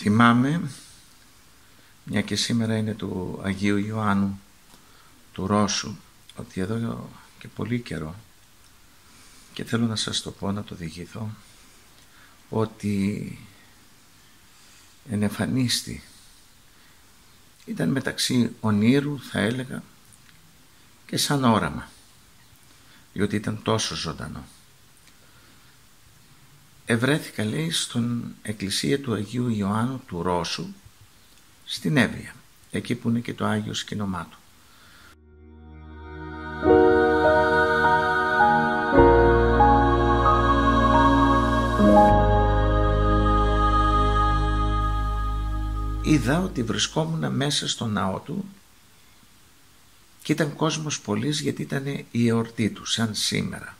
Θυμάμαι, μια και σήμερα είναι του Αγίου Ιωάννου του Ρώσου, ότι εδώ και πολύ καιρό, και θέλω να σας το πω, να το διηγηθώ, ότι ενεφανίστη. Ήταν μεταξύ ονείρου, θα έλεγα, και σαν όραμα, διότι ήταν τόσο ζωντανό. Ευρέθηκα, λέει, στον εκκλησία του Αγίου Ιωάννου του Ρώσου, στην Εύβοια, εκεί που είναι και το Άγιο Σκηνομά του. Είδα ότι βρισκόμουν μέσα στο ναό του και ήταν κόσμος πολύς, γιατί ήταν η εορτή του, σαν σήμερα.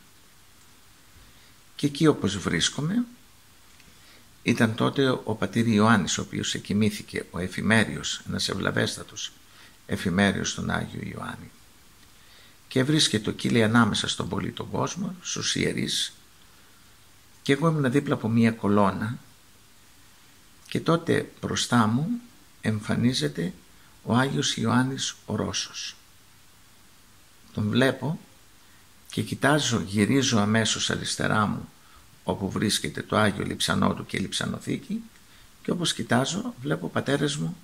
Και εκεί όπως βρίσκομαι ήταν τότε ο πατήρ Ιωάννης, ο οποίος εκοιμήθηκε, ο εφημέριος, ένας ευλαβέστατος εφημέριος στον Άγιο Ιωάννη, και βρίσκεται εκεί, λέει, ανάμεσα στον πολύ τον κόσμο, στους ιερείς, και εγώ ήμουν δίπλα από μία κολόνα, και τότε μπροστά μου εμφανίζεται ο Άγιος Ιωάννης ο Ρώσος. Τον βλέπω και κοιτάζω, γυρίζω αμέσως αριστερά μου όπου βρίσκεται το Άγιο Λειψανό του και η λειψανοθήκη, και όπως κοιτάζω βλέπω, πατέρες μου,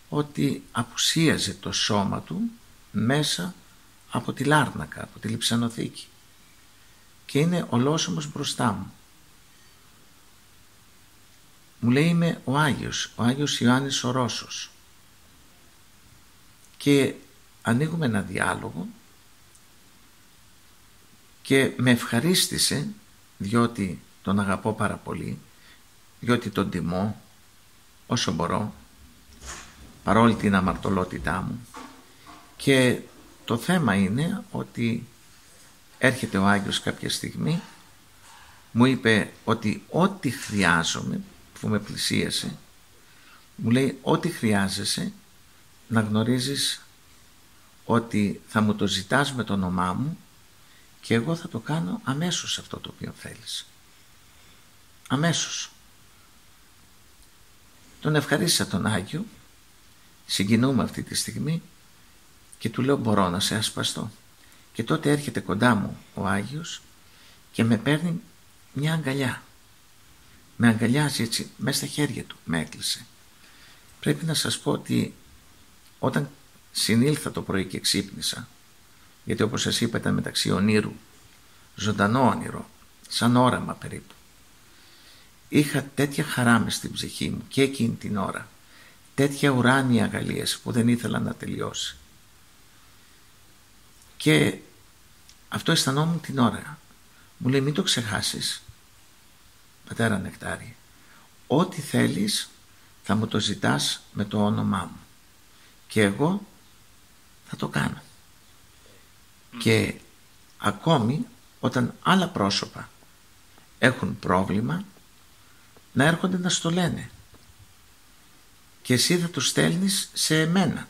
ότι απουσίαζε το σώμα του μέσα από τη λάρνακα, από τη λειψανοθήκη, και είναι ολόσωμος μπροστά μου. Μου λέει, είμαι ο Άγιος Ιωάννης ο Ρώσος, και ανοίγουμε ένα διάλογο και με ευχαρίστησε, διότι τον αγαπώ πάρα πολύ, διότι τον τιμώ όσο μπορώ, παρόλη την αμαρτωλότητά μου, και το θέμα είναι ότι έρχεται ο Άγιος κάποια στιγμή, μου είπε ότι ό,τι χρειάζομαι, που με πλησίασε, μου λέει, ό,τι χρειάζεσαι να γνωρίζεις ότι θα μου το ζητάς με το όνομά μου και εγώ θα το κάνω αμέσως αυτό το οποίο θέλεις. Αμέσως. Τον ευχαρίστησα τον Άγιο, συγκινούμε αυτή τη στιγμή, και του λέω, μπορώ να σε ασπαστώ? Και τότε έρχεται κοντά μου ο Άγιος και με παίρνει μια αγκαλιά. Με αγκαλιάζει έτσι, μέσα στα χέρια του με έκλεισε. Πρέπει να σας πω ότι όταν συνήλθα το πρωί και ξύπνησα, γιατί όπως σας είπα ήταν μεταξύ ονείρου, ζωντανό όνειρο, σαν όραμα περίπου, είχα τέτοια χαρά μες στην ψυχή μου και εκείνη την ώρα, τέτοια ουράνια αγκαλίαση που δεν ήθελα να τελειώσει. Και αυτό αισθανόμουν την ώρα. Μου λέει, μην το ξεχάσεις, πατέρα Νεκτάριε, ό,τι θέλεις θα μου το ζητάς με το όνομά μου και εγώ θα το κάνω. Και ακόμη όταν άλλα πρόσωπα έχουν πρόβλημα, να έρχονται να στο λένε και εσύ θα τους στέλνεις σε εμένα,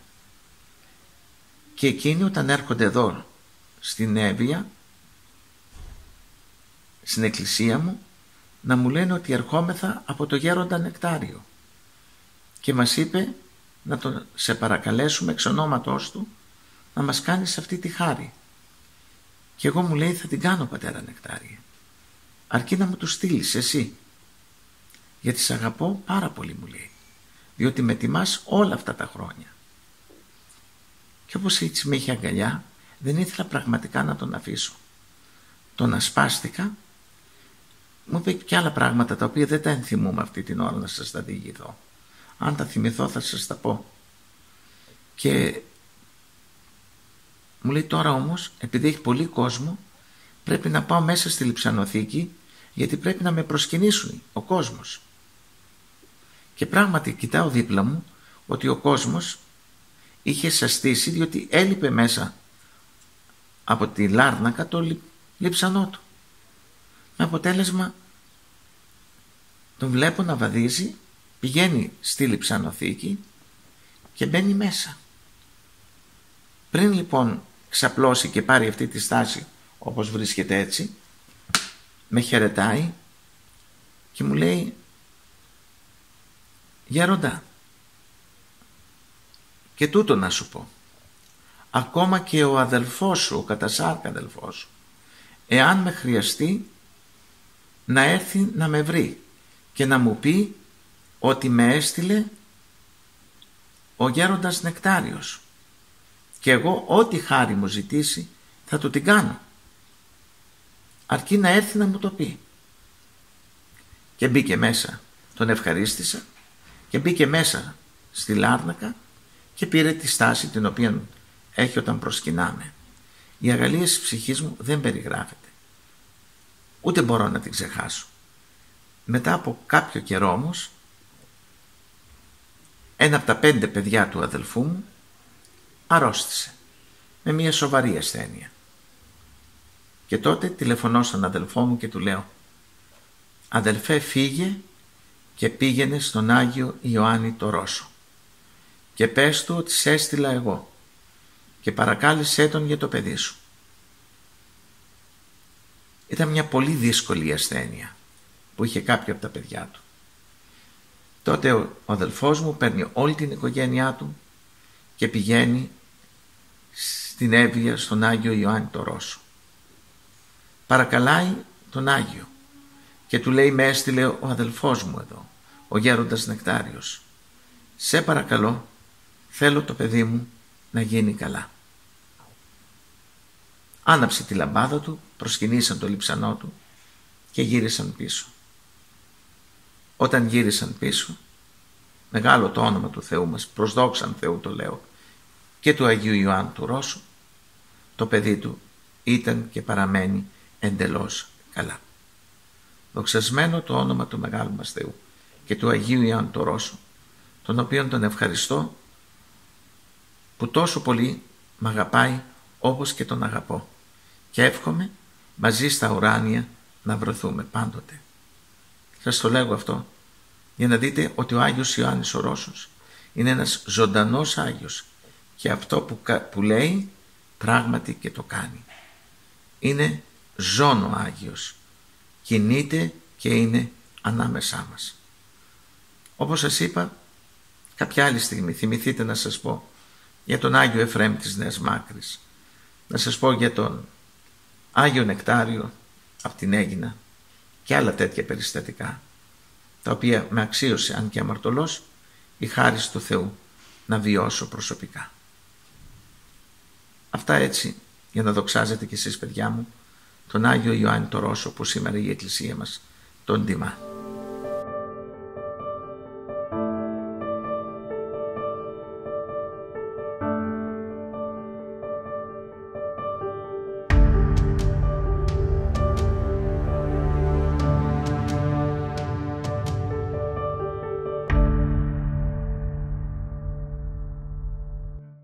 και εκείνοι όταν έρχονται εδώ στην Εύβοια, στην εκκλησία μου, να μου λένε ότι ερχόμεθα από το γέροντα Νεκτάριο και μας είπε να τον σε παρακαλέσουμε εξ ονόματός του να μας κάνεις αυτή τη χάρη. Και εγώ, μου λέει, θα την κάνω, πατέρα Νεκτάριε, αρκεί να μου το στείλεις εσύ, γιατί σ' αγαπώ πάρα πολύ, μου λέει, διότι με τιμάς όλα αυτά τα χρόνια. Και όπως έτσι με είχε αγκαλιά, δεν ήθελα πραγματικά να τον αφήσω. Τον ασπάστηκα. Μου είπε και άλλα πράγματα τα οποία δεν τα ενθυμούμαι αυτή την ώρα να σας τα διηγηθώ. Αν τα θυμηθώ θα σας τα πω. Και μου λέει, τώρα όμως, επειδή έχει πολύ κόσμο, πρέπει να πάω μέσα στη λειψανοθήκη, γιατί πρέπει να με προσκυνήσουν ο κόσμος. Και πράγματι κοιτάω δίπλα μου ότι ο κόσμος είχε σαστήσει, διότι έλειπε μέσα από τη λάρνακα το λειψανό του. Με αποτέλεσμα τον βλέπω να βαδίζει, πηγαίνει στη λειψανοθήκη και μπαίνει μέσα. Πριν λοιπόν ξαπλώσει και πάρει αυτή τη στάση όπως βρίσκεται έτσι, με χαιρετάει και μου λέει, Γέροντα, και τούτο να σου πω, ακόμα και ο αδελφός σου, ο κατασάρκα αδελφός σου, εάν με χρειαστεί, να έρθει να με βρει και να μου πει ότι με έστειλε ο γέροντας Νεκτάριος και εγώ ό,τι χάρη μου ζητήσει θα του την κάνω, αρκεί να έρθει να μου το πει. Και μπήκε μέσα, τον ευχαρίστησα και μπήκε μέσα στη Λάρνακα και πήρε τη στάση την οποία έχει όταν προσκυνάμε. Η αγαλία της ψυχής μου δεν περιγράφεται, ούτε μπορώ να την ξεχάσω. Μετά από κάποιο καιρό όμως, ένα από τα 5 παιδιά του αδελφού μου αρρώστησε με μια σοβαρή ασθένεια. Και τότε τηλεφωνώ στον αδελφό μου και του λέω: αδελφέ, φύγε και πήγαινε στον Άγιο Ιωάννη το Ρώσο και πες του ότι σε έστειλα εγώ και παρακάλεσέ τον για το παιδί σου. Ήταν μια πολύ δύσκολη ασθένεια που είχε κάποιο από τα παιδιά του. Τότε ο αδελφός μου παίρνει όλη την οικογένειά του και πηγαίνει στην Εύβοια στον Άγιο Ιωάννη το Ρώσο. Παρακαλάει τον Άγιο και του λέει: με έστειλε ο αδελφός μου εδώ, ο γέροντας Νεκτάριος. Σε παρακαλώ, θέλω το παιδί μου να γίνει καλά. Άναψε τη λαμπάδα του, προσκυνήσαν το λειψανό του και γύρισαν πίσω. Όταν γύρισαν πίσω, μεγάλο το όνομα του Θεού μας, προς δόξαν Θεού το λέω, και του Αγίου Ιωάννου του Ρώσου, το παιδί του ήταν και παραμένει εντελώς καλά. Δοξασμένο το όνομα του μεγάλου μας Θεού και του Αγίου Ιωάννου του Ρώσου, τον οποίον τον ευχαριστώ που τόσο πολύ μ' αγαπάει όπως και τον αγαπώ, και εύχομαι μαζί στα ουράνια να βρεθούμε πάντοτε. Σας το λέγω αυτό για να δείτε ότι ο Άγιος Ιωάννης ο Ρώσος είναι ένας ζωντανός Άγιος και αυτό που λέει πράγματι και το κάνει. Είναι ζών ο Άγιος, κινείται και είναι ανάμεσά μας. Όπως σας είπα, κάποια άλλη στιγμή θυμηθείτε να σας πω για τον Άγιο Εφραίμ της Νέας Μάκρης, να σας πω για τον Άγιο Νεκτάριο από την Αίγινα και άλλα τέτοια περιστατικά, τα οποία με αξίωσε, αν και αμαρτωλός, η χάρις του Θεού να βιώσω προσωπικά. Αυτά έτσι για να δοξάζετε κι εσείς, παιδιά μου, τον Άγιο Ιωάννη το Ρώσο που σήμερα η Εκκλησία μας τον τιμά.